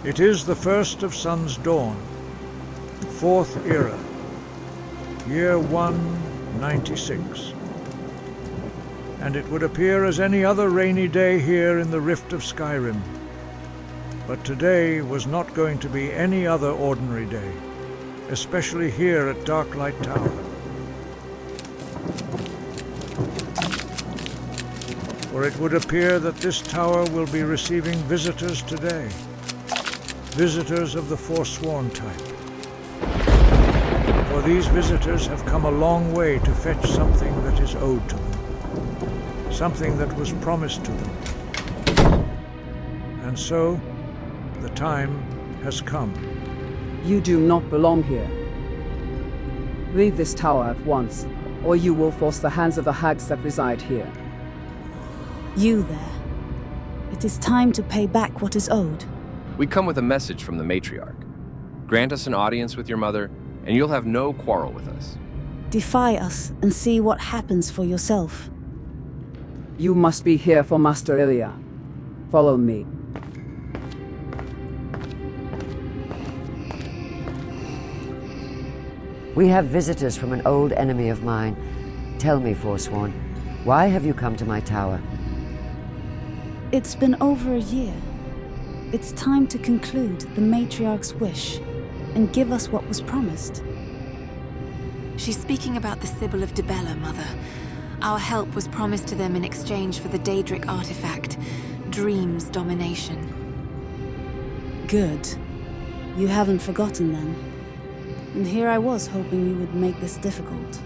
It is the first of sun's dawn, fourth era, year 196. And it would appear as any other rainy day here in the Rift of Skyrim. But today was not going to be any other ordinary day, especially here at Darklight Tower. For it would appear that this tower will be receiving visitors today. Visitors of the Forsworn type. For these visitors have come a long way to fetch something that is owed to them. Something that was promised to them. And so, the time has come. You do not belong here. Leave this tower at once, or you will force the hands of the hags that reside here. You there. It is time to pay back what is owed. We come with a message from the matriarch. Grant us an audience with your mother, and you'll have no quarrel with us. Defy us and see what happens for yourself. You must be here for Master Illia. Follow me. We have visitors from an old enemy of mine. Tell me, Forsworn, why have you come to my tower? It's been over a year. It's time to conclude the matriarch's wish and give us what was promised. She's speaking about the Sybil of Dibella, Mother. Our help was promised to them in exchange for the Daedric artifact, Dream's domination. Good. You haven't forgotten then. And here I was hoping you would make this difficult.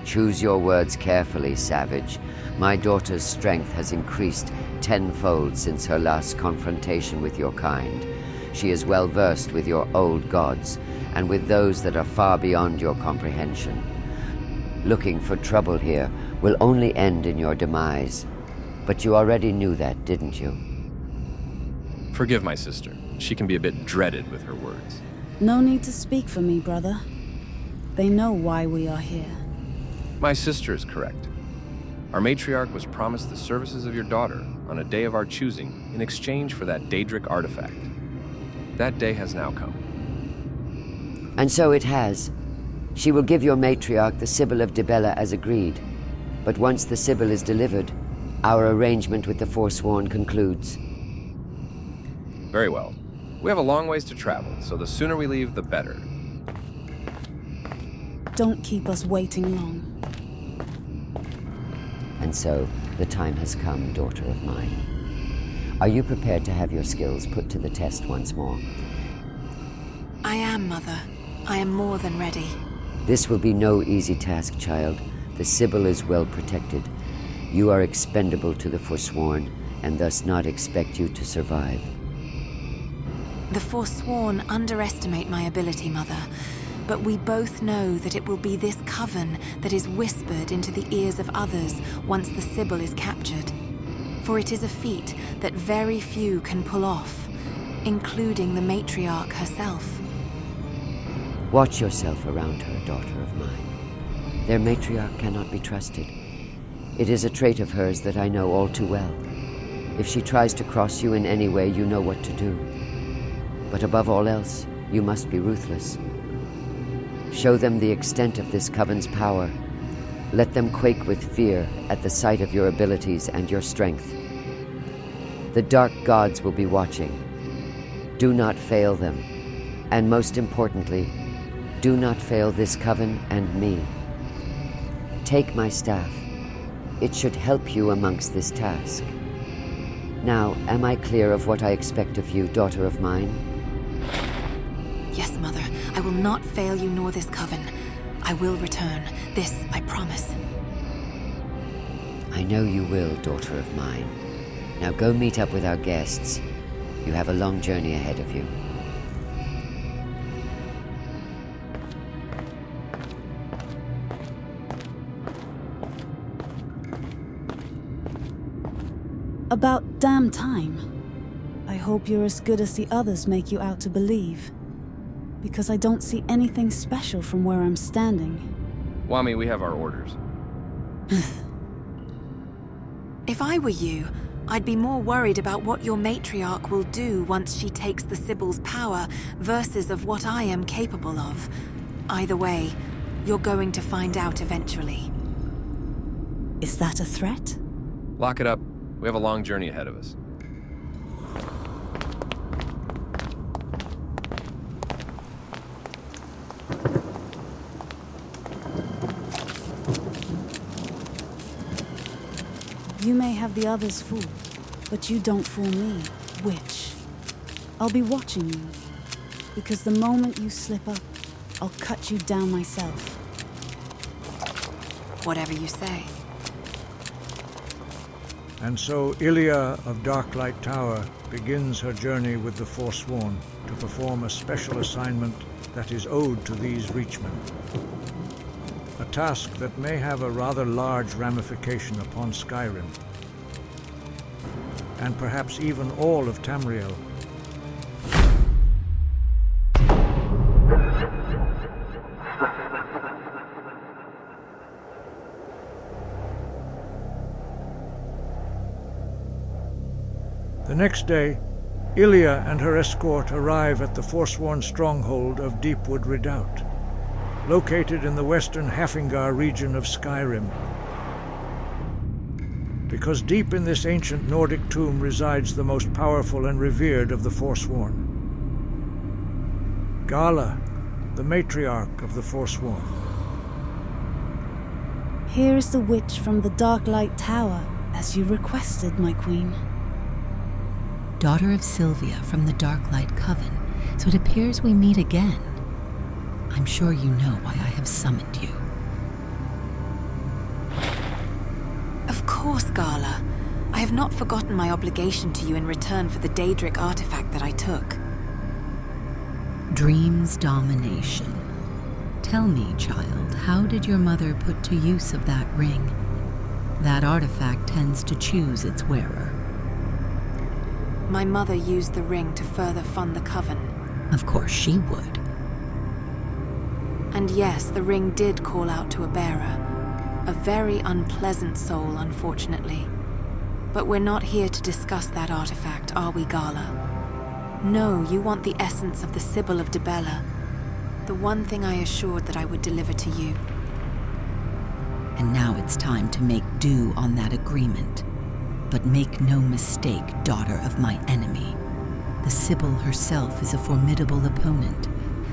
Choose your words carefully, savage. My daughter's strength has increased tenfold since her last confrontation with your kind. She is well versed with your old gods, and with those that are far beyond your comprehension. Looking for trouble here will only end in your demise. But you already knew that, didn't you? Forgive my sister. She can be a bit dreaded with her words. No need to speak for me, brother. They know why we are here. My sister is correct. Our matriarch was promised the services of your daughter on a day of our choosing in exchange for that Daedric artifact. That day has now come. And so it has. She will give your matriarch the Sybil of Dibella as agreed. But once the Sybil is delivered, our arrangement with the Forsworn concludes. Very well. We have a long ways to travel, so the sooner we leave, the better. Don't keep us waiting long. And so, the time has come, daughter of mine. Are you prepared to have your skills put to the test once more? I am, Mother. I am more than ready. This will be no easy task, child. The Sybil is well protected. You are expendable to the Forsworn, and thus not expect you to survive. The Forsworn underestimate my ability, Mother. But we both know that it will be this coven that is whispered into the ears of others once the Sybil is captured. For it is a feat that very few can pull off, including the matriarch herself. Watch yourself around her, daughter of mine. Their matriarch cannot be trusted. It is a trait of hers that I know all too well. If she tries to cross you in any way, you know what to do. But above all else, you must be ruthless. Show them the extent of this coven's power. Let them quake with fear at the sight of your abilities and your strength. The dark gods will be watching. Do not fail them. And most importantly, do not fail this coven and me. Take my staff. It should help you amongst this task. Now, am I clear of what I expect of you, daughter of mine? Yes, Mother. I will not fail you nor this coven. I will return. This I promise. I know you will, daughter of mine. Now go meet up with our guests. You have a long journey ahead of you. About damn time. I hope you're as good as the others make you out to believe. Because I don't see anything special from where I'm standing. Wami, we have our orders. If I were you, I'd be more worried about what your matriarch will do once she takes the Sibyl's power versus of what I am capable of. Either way, you're going to find out eventually. Is that a threat? Lock it up. We have a long journey ahead of us. You may have the others fooled, but you don't fool me, witch. I'll be watching you, because the moment you slip up, I'll cut you down myself. Whatever you say. And so Illia of Darklight Tower begins her journey with the Forsworn to perform a special assignment that is owed to these Reachmen. A task that may have a rather large ramification upon Skyrim, and perhaps even all of Tamriel. The next day, Illia and her escort arrive at the Forsworn stronghold of Deepwood Redoubt, located in the western Hafingar region of Skyrim. Because deep in this ancient Nordic tomb resides the most powerful and revered of the Forsworn. Gala, the matriarch of the Forsworn. Here is the witch from the Darklight Tower, as you requested, my queen. Daughter of Sylvia from the Darklight Coven, so it appears we meet again. I'm sure you know why I have summoned you. Of course, Gala. I have not forgotten my obligation to you in return for the Daedric artifact that I took. Dream's domination. Tell me, child, how did your mother put to use of that ring? That artifact tends to choose its wearer. My mother used the ring to further fund the Coven. Of course she would. And yes, the ring did call out to a bearer. A very unpleasant soul, unfortunately. But we're not here to discuss that artifact, are we, Gala? No, you want the essence of the Sybil of Dibella. The one thing I assured that I would deliver to you. And now it's time to make due on that agreement. But make no mistake, daughter of my enemy. The Sybil herself is a formidable opponent.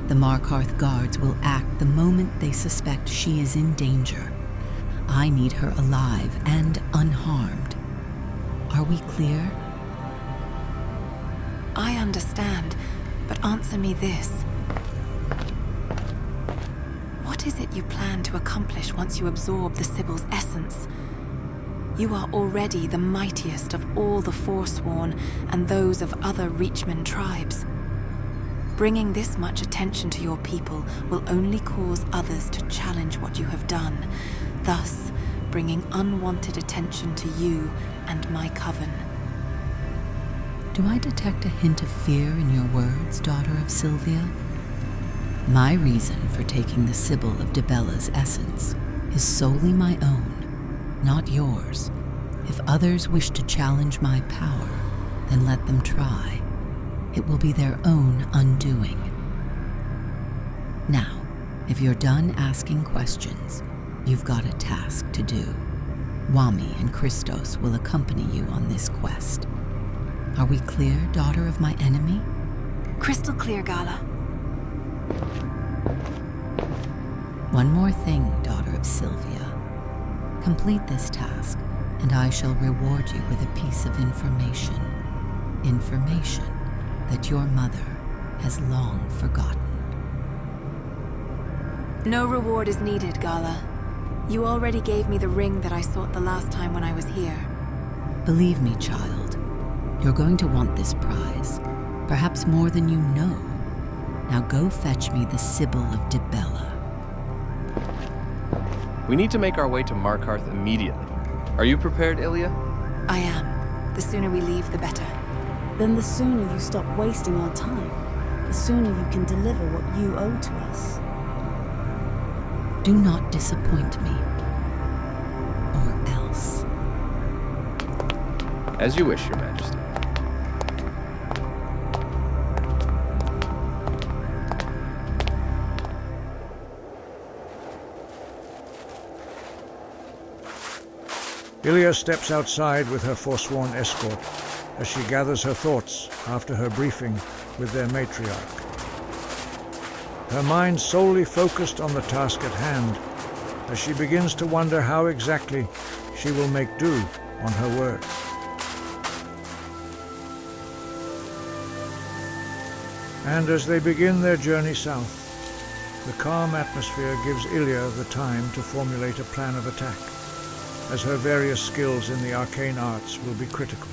The Markarth guards will act the moment they suspect she is in danger. I need her alive and unharmed. Are we clear? I understand, but answer me this. What is it you plan to accomplish once you absorb the Sybil's essence? You are already the mightiest of all the Forsworn and those of other Reachmen tribes. Bringing this much attention to your people will only cause others to challenge what you have done, thus bringing unwanted attention to you and my coven. Do I detect a hint of fear in your words, daughter of Sylvia? My reason for taking the Sybil of Dibella's essence is solely my own, not yours. If others wish to challenge my power, then let them try. It will be their own undoing. Now, if you're done asking questions, you've got a task to do. Wami and Christos will accompany you on this quest. Are we clear, daughter of my enemy? Crystal clear, Gala. One more thing, daughter of Sylvia. Complete this task, and I shall reward you with a piece of information. Information that your mother has long forgotten. No reward is needed, Gala. You already gave me the ring that I sought the last time when I was here. Believe me, child, you're going to want this prize, perhaps more than you know. Now go fetch me the Sybil of Dibella. We need to make our way to Markarth immediately. Are you prepared, Illia? I am. The sooner we leave, the better. Then the sooner you stop wasting our time, the sooner you can deliver what you owe to us. Do not disappoint me, or else. As you wish, Your Majesty. Illia steps outside with her Forsworn escort as she gathers her thoughts after her briefing with their matriarch. Her mind solely focused on the task at hand as she begins to wonder how exactly she will make do on her word. And as they begin their journey south, the calm atmosphere gives Illia the time to formulate a plan of attack, as her various skills in the arcane arts will be critical.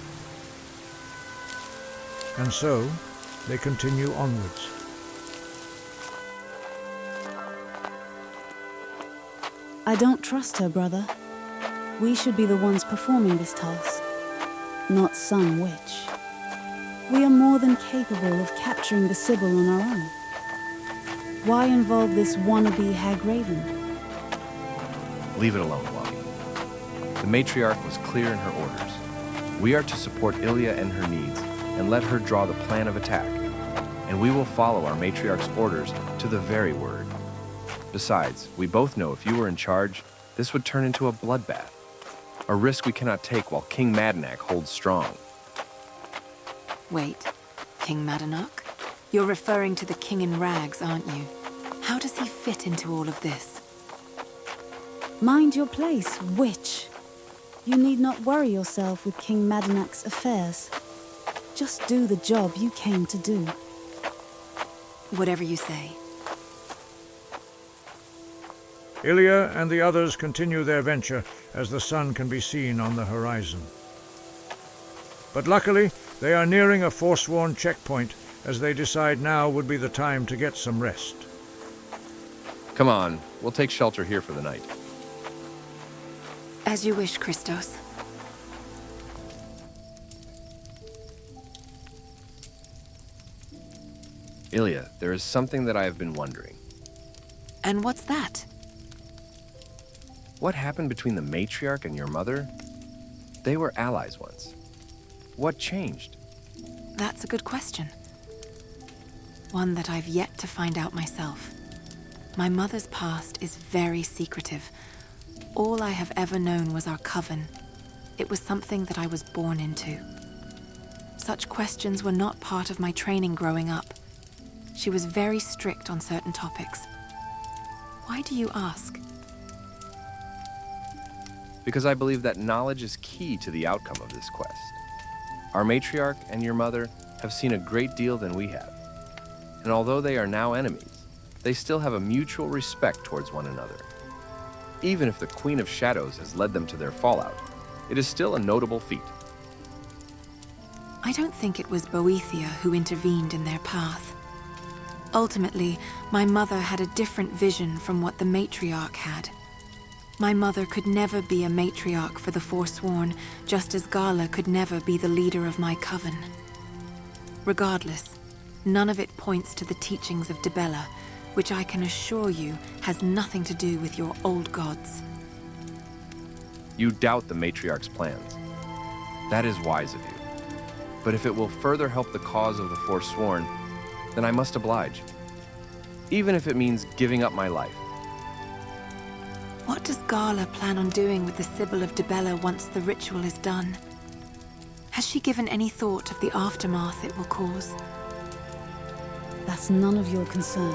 And so, they continue onwards. I don't trust her, brother. We should be the ones performing this task, not some witch. We are more than capable of capturing the Sybil on our own. Why involve this wannabe hag raven? Leave it alone, Wally. The matriarch was clear in her orders. We are to support Illia and her needs, and let her draw the plan of attack. And we will follow our matriarch's orders to the very word. Besides, we both know if you were in charge, this would turn into a bloodbath. A risk we cannot take while King Madanach holds strong. Wait, King Madanach? You're referring to the king in rags, aren't you? How does he fit into all of this? Mind your place, witch. You need not worry yourself with King Madanach's affairs. Just do the job you came to do. Whatever you say. Illia and the others continue their venture as the sun can be seen on the horizon. But luckily, they are nearing a Forsworn checkpoint as they decide now would be the time to get some rest. Come on, we'll take shelter here for the night. As you wish, Christos. Illia, there is something that I have been wondering. And what's that? What happened between the matriarch and your mother? They were allies once. What changed? That's a good question. One that I've yet to find out myself. My mother's past is very secretive. All I have ever known was our coven. It was something that I was born into. Such questions were not part of my training growing up. She was very strict on certain topics. Why do you ask? Because I believe that knowledge is key to the outcome of this quest. Our matriarch and your mother have seen a great deal than we have. And although they are now enemies, they still have a mutual respect towards one another. Even if the Queen of Shadows has led them to their fallout, it is still a notable feat. I don't think it was Boethia who intervened in their path. Ultimately, my mother had a different vision from what the matriarch had. My mother could never be a matriarch for the Forsworn, just as Gala could never be the leader of my coven. Regardless, none of it points to the teachings of Dibella, which I can assure you has nothing to do with your old gods. You doubt the matriarch's plans. That is wise of you. But if it will further help the cause of the Forsworn, then I must oblige. Even if it means giving up my life. What does Gala plan on doing with the Sybil of Dibella once the ritual is done? Has she given any thought of the aftermath it will cause? That's none of your concern.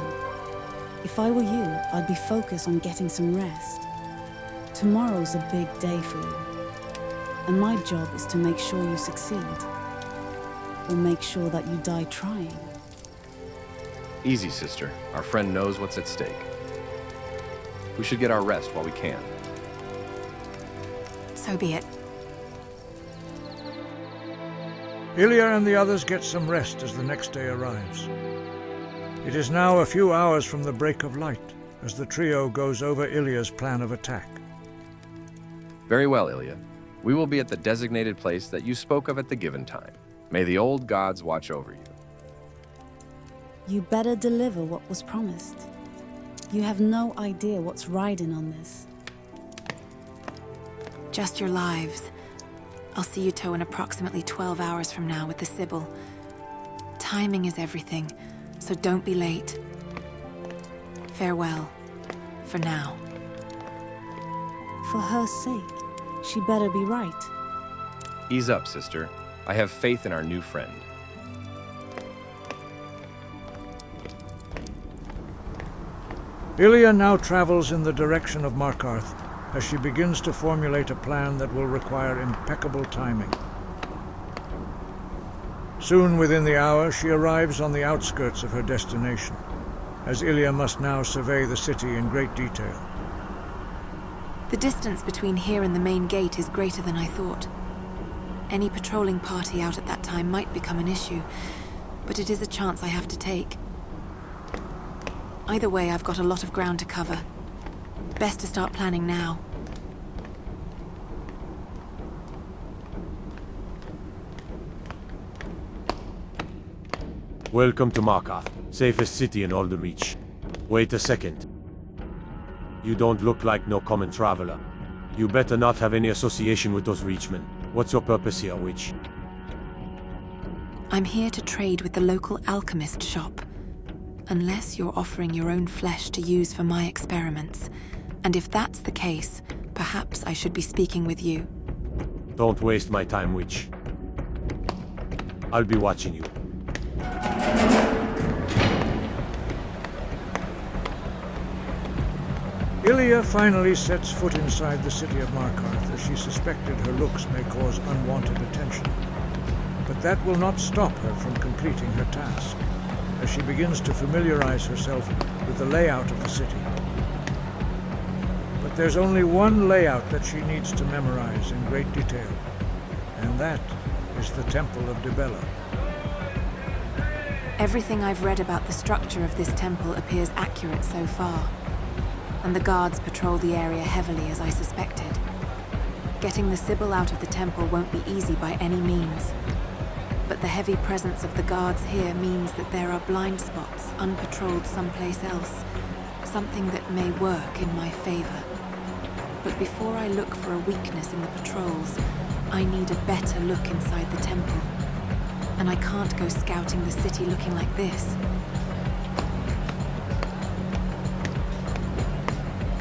If I were you, I'd be focused on getting some rest. Tomorrow's a big day for you. And my job is to make sure you succeed. Or make sure that you die trying. Easy, sister. Our friend knows what's at stake. We should get our rest while we can. So be it. Illia and the others get some rest as the next day arrives. It is now a few hours from the break of light as the trio goes over Illia's plan of attack. Very well, Illia. We will be at the designated place that you spoke of at the given time. May the old gods watch over you. You better deliver what was promised. You have no idea what's riding on this. Just your lives. I'll see you in approximately 12 hours from now with the Sybil. Timing is everything, so don't be late. Farewell, for now. For her sake, she better be right. Ease up, sister. I have faith in our new friend. Illia now travels in the direction of Markarth as she begins to formulate a plan that will require impeccable timing. Soon within the hour, she arrives on the outskirts of her destination, as Illia must now survey the city in great detail. The distance between here and the main gate is greater than I thought. Any patrolling party out at that time might become an issue, but it is a chance I have to take. Either way, I've got a lot of ground to cover. Best to start planning now. Welcome to Markarth, safest city in all the Reach. Wait a second. You don't look like no common traveler. You better not have any association with those Reachmen. What's your purpose here, witch? I'm here to trade with the local alchemist shop. Unless you're offering your own flesh to use for my experiments. And if that's the case, perhaps I should be speaking with you. Don't waste my time, witch. I'll be watching you. Illia finally sets foot inside the city of Markarth as she suspected her looks may cause unwanted attention. But that will not stop her from completing her task, as she begins to familiarize herself with the layout of the city. But there's only one layout that she needs to memorize in great detail, and that is the Temple of Dibella. Everything I've read about the structure of this temple appears accurate so far, and the guards patrol the area heavily as I suspected. Getting the Sybil out of the temple won't be easy by any means, but the heavy presence of the guards here means that there are blind spots unpatrolled someplace else, something that may work in my favor. But before I look for a weakness in the patrols, I need a better look inside the temple. And I can't go scouting the city looking like this.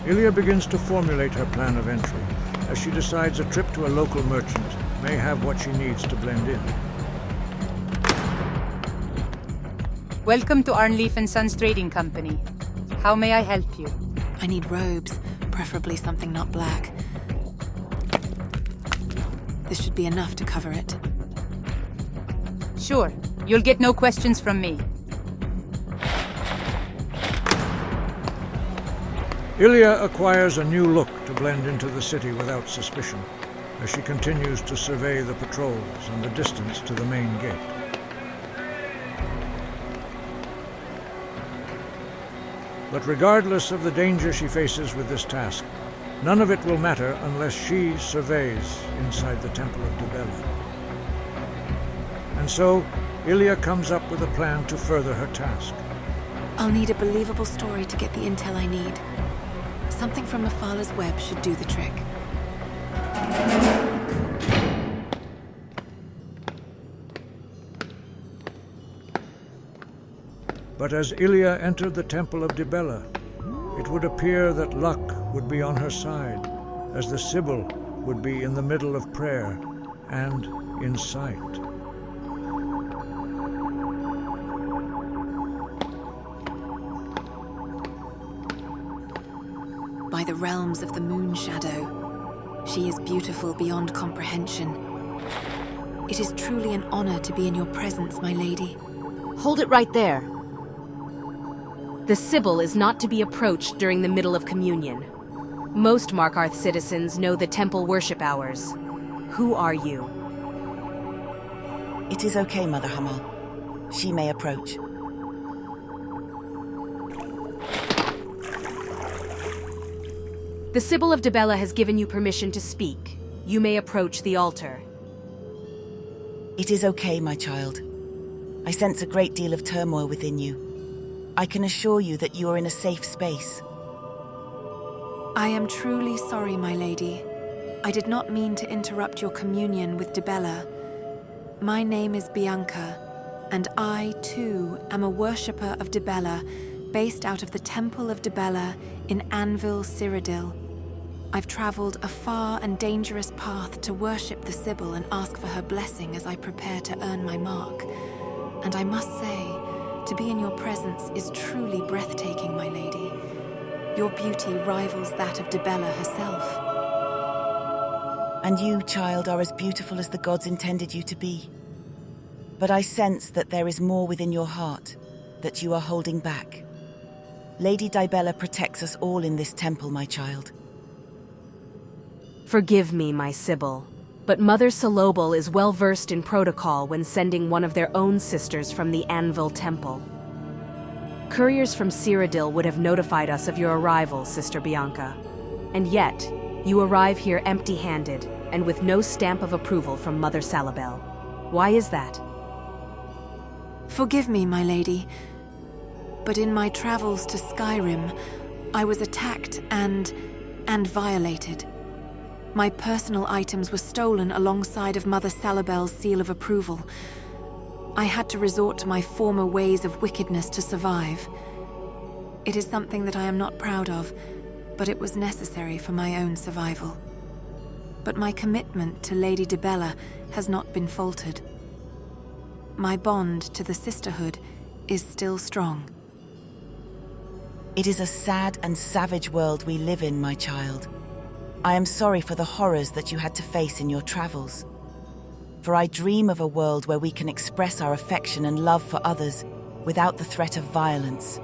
Illia begins to formulate her plan of entry, as she decides a trip to a local merchant may have what she needs to blend in. Welcome to Arnleif & Sons Trading Company. How may I help you? I need robes, preferably something not black. This should be enough to cover it. Sure. You'll get no questions from me. Illia acquires a new look to blend into the city without suspicion, as she continues to survey the patrols and the distance to the main gate. But regardless of the danger she faces with this task, none of it will matter unless she surveys inside the Temple of Dibella. And so, Illia comes up with a plan to further her task. I'll need a believable story to get the intel I need. Something from Mafala's web should do the trick. But as Illia entered the Temple of Dibella, it would appear that luck would be on her side, as the Sybil would be in the middle of prayer and in sight. By the realms of the moon shadow, she is beautiful beyond comprehension. It is truly an honor to be in your presence, my lady. Hold it right there. The Sybil is not to be approached during the middle of communion. Most Markarth citizens know the temple worship hours. Who are you? It is okay, Mother Hamal. She may approach. The Sybil of Dibella has given you permission to speak. You may approach the altar. It is okay, my child. I sense a great deal of turmoil within you. I can assure you that you are in a safe space. I am truly sorry, my lady. I did not mean to interrupt your communion with Dibella. My name is Bianca, and I, too, am a worshipper of Dibella, based out of the Temple of Dibella in Anvil, Cyrodiil. I've traveled a far and dangerous path to worship the Sybil and ask for her blessing as I prepare to earn my mark. And I must say, to be in your presence is truly breathtaking, my lady. Your beauty rivals that of Dibella herself. And you, child, are as beautiful as the gods intended you to be. But I sense that there is more within your heart, that you are holding back. Lady Dibella protects us all in this temple, my child. Forgive me, my Sybil, but Mother Solobel is well versed in protocol when sending one of their own sisters from the Anvil Temple. Couriers from Cyrodiil would have notified us of your arrival, Sister Bianca. And yet, you arrive here empty-handed and with no stamp of approval from Mother Solobel. Why is that? Forgive me, my lady, but in my travels to Skyrim, I was attacked and violated. My personal items were stolen alongside of Mother Solobel's seal of approval. I had to resort to my former ways of wickedness to survive. It is something that I am not proud of, but it was necessary for my own survival. But my commitment to Lady Dibella has not been faltered. My bond to the sisterhood is still strong. It is a sad and savage world we live in, my child. I am sorry for the horrors that you had to face in your travels. For I dream of a world where we can express our affection and love for others without the threat of violence.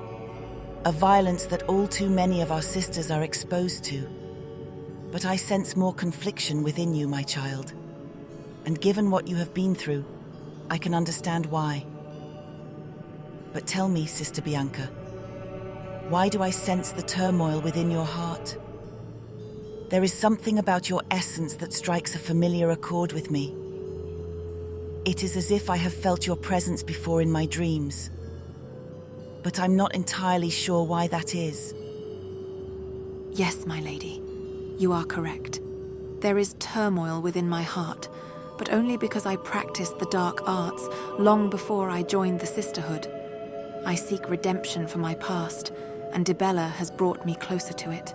A violence that all too many of our sisters are exposed to. But I sense more confliction within you, my child. And given what you have been through, I can understand why. But tell me, Sister Bianca, why do I sense the turmoil within your heart? There is something about your essence that strikes a familiar accord with me. It is as if I have felt your presence before in my dreams. But I'm not entirely sure why that is. Yes, my lady, you are correct. There is turmoil within my heart, but only because I practiced the dark arts long before I joined the sisterhood. I seek redemption for my past, and Dibella has brought me closer to it.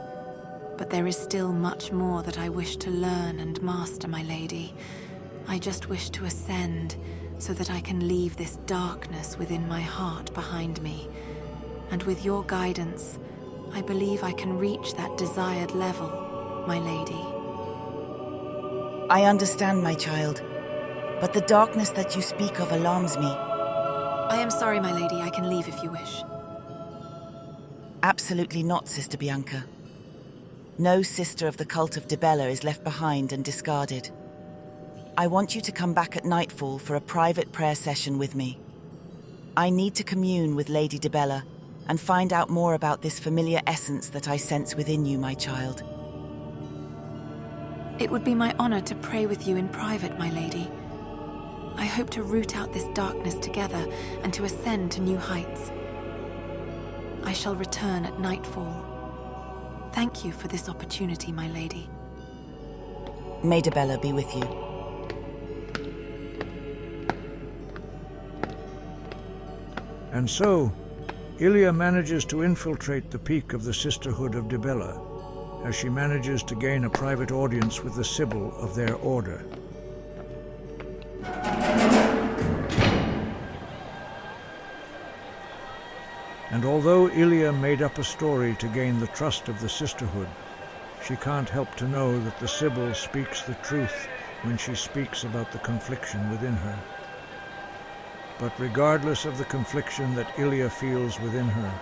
But there is still much more that I wish to learn and master, my lady. I just wish to ascend so that I can leave this darkness within my heart behind me. And with your guidance, I believe I can reach that desired level, my lady. I understand, my child, but the darkness that you speak of alarms me. I am sorry, my lady. I can leave if you wish. Absolutely not, Sister Bianca. No sister of the cult of Dibella is left behind and discarded. I want you to come back at nightfall for a private prayer session with me. I need to commune with Lady Dibella and find out more about this familiar essence that I sense within you, my child. It would be my honor to pray with you in private, my lady. I hope to root out this darkness together and to ascend to new heights. I shall return at nightfall. Thank you for this opportunity, my lady. May Dibella be with you. And so, Illia manages to infiltrate the peak of the Sisterhood of Dibella, as she manages to gain a private audience with the Sybil of their order. And although Illia made up a story to gain the trust of the Sisterhood, she can't help to know that the Sybil speaks the truth when she speaks about the confliction within her. But regardless of the confliction that Illia feels within her,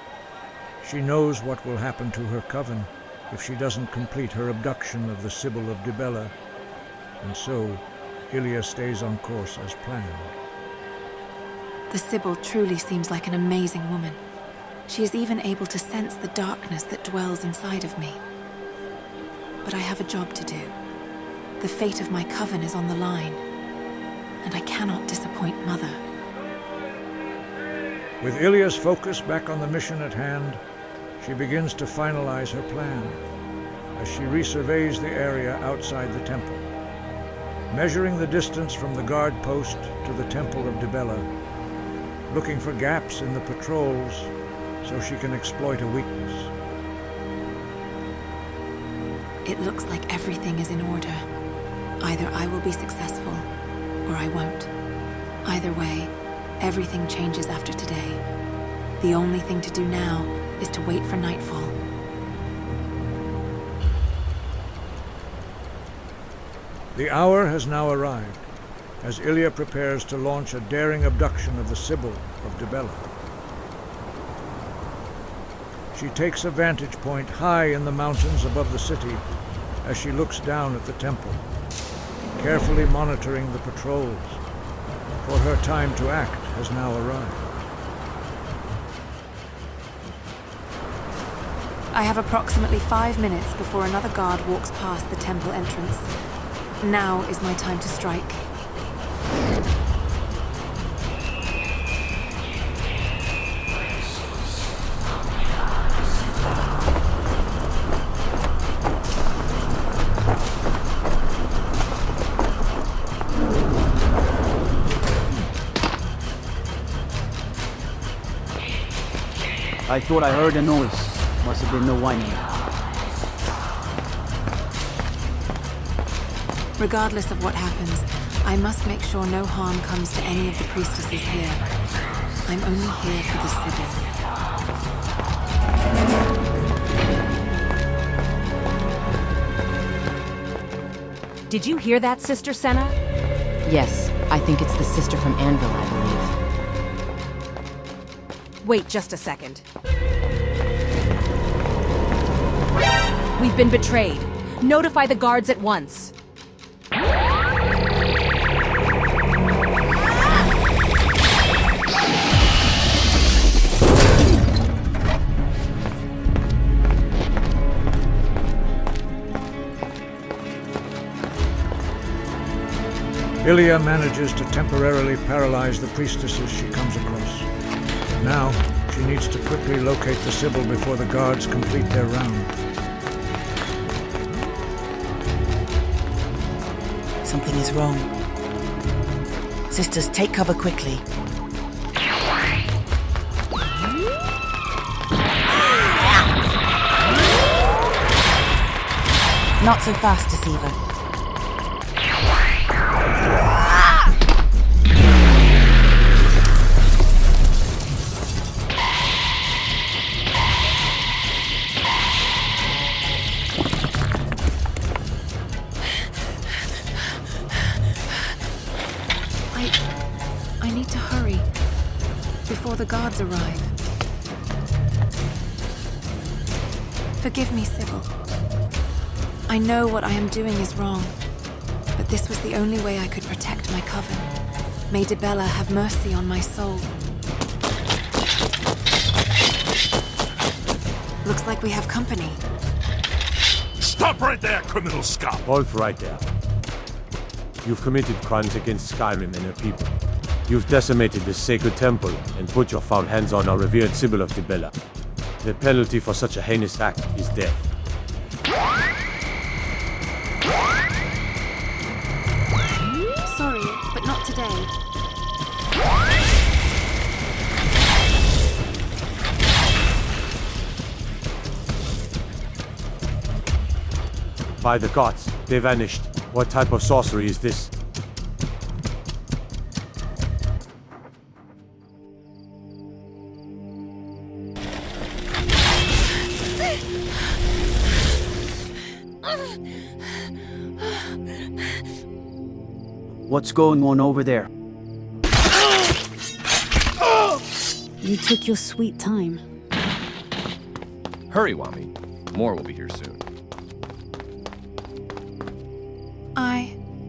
she knows what will happen to her coven if she doesn't complete her abduction of the Sybil of Dibella, and so Illia stays on course as planned. The Sybil truly seems like an amazing woman. She is even able to sense the darkness that dwells inside of me. But I have a job to do. The fate of my coven is on the line, and I cannot disappoint Mother. With Illia's focus back on the mission at hand, she begins to finalize her plan. as she resurveys the area outside the temple, measuring the distance from the guard post to the Temple of Dibella, looking for gaps in the patrols so she can exploit a weakness. It looks like everything is in order. Either I will be successful, or I won't. Either way, everything changes after today. The only thing to do now is to wait for nightfall. The hour has now arrived, as Illia prepares to launch a daring abduction of the Sybil of Dibella. She takes a vantage point high in the mountains above the city as she looks down at the temple, carefully monitoring the patrols, for her time to act has now arrived. I have approximately 5 minutes before another guard walks past the temple entrance. Now is my time to strike. I thought I heard a noise. Must have been the whining. Regardless of what happens, I must make sure no harm comes to any of the priestesses here. I'm only here for the Sybil. Did you hear that, Sister Senna? Yes, I think it's the sister from Anvil, I believe. Wait just a second. We've been betrayed. Notify the guards at once. Illia manages to temporarily paralyze the priestesses she comes across. Now, she needs to quickly locate the Sybil before the guards complete their round. Something is wrong. Sisters, take cover quickly. Not so fast, Deceiver. I need to hurry before the guards arrive. Forgive me, Sybil. I know what I am doing is wrong, but this was the only way I could protect my coven. May Dibella have mercy on my soul. Looks like we have company. Stop right there, criminal scum! Hold right there. You've committed crimes against Skyrim and her people. You've decimated this sacred temple and put your foul hands on our revered Sybil of Dibella. The penalty for such a heinous act is death. Sorry, but not today. By the gods, they vanished. What type of sorcery is this? What's going on over there? You took your sweet time. Hurry, Wami. More will be here soon.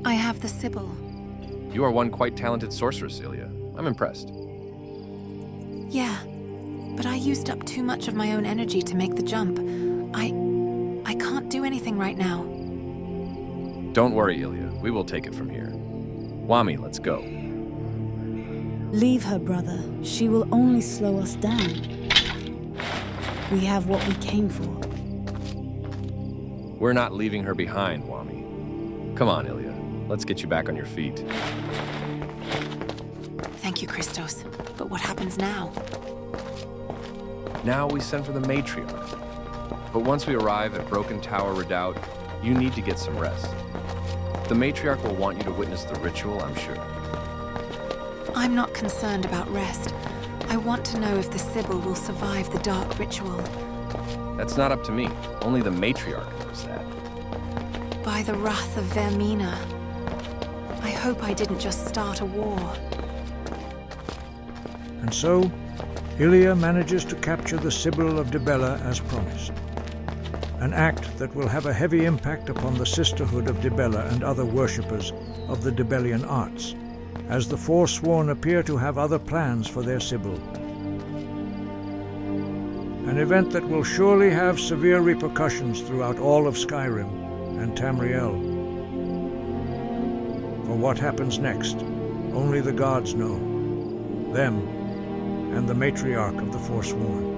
I have the Sybil. You are one quite talented sorceress, Illia. I'm impressed. Yeah, but I used up too much of my own energy to make the jump. I can't do anything right now. Don't worry, Illia. We will take it from here. Wami, let's go. Leave her, brother. She will only slow us down. We have what we came for. We're not leaving her behind, Wami. Come on, Illia. Let's get you back on your feet. Thank you, Christos. But what happens now? Now we send for the matriarch. But once we arrive at Broken Tower Redoubt, you need to get some rest. The matriarch will want you to witness the ritual, I'm sure. I'm not concerned about rest. I want to know if the Sybil will survive the dark ritual. That's not up to me. Only the matriarch knows that. By the wrath of Vermina. I hope I didn't just start a war. And so, Illia manages to capture the Sybil of Dibella as promised. An act that will have a heavy impact upon the sisterhood of Dibella and other worshippers of the Dibellian arts, as the Forsworn appear to have other plans for their Sybil. An event that will surely have severe repercussions throughout all of Skyrim and Tamriel. For what happens next, only the gods know. Them and the matriarch of the Forsworn.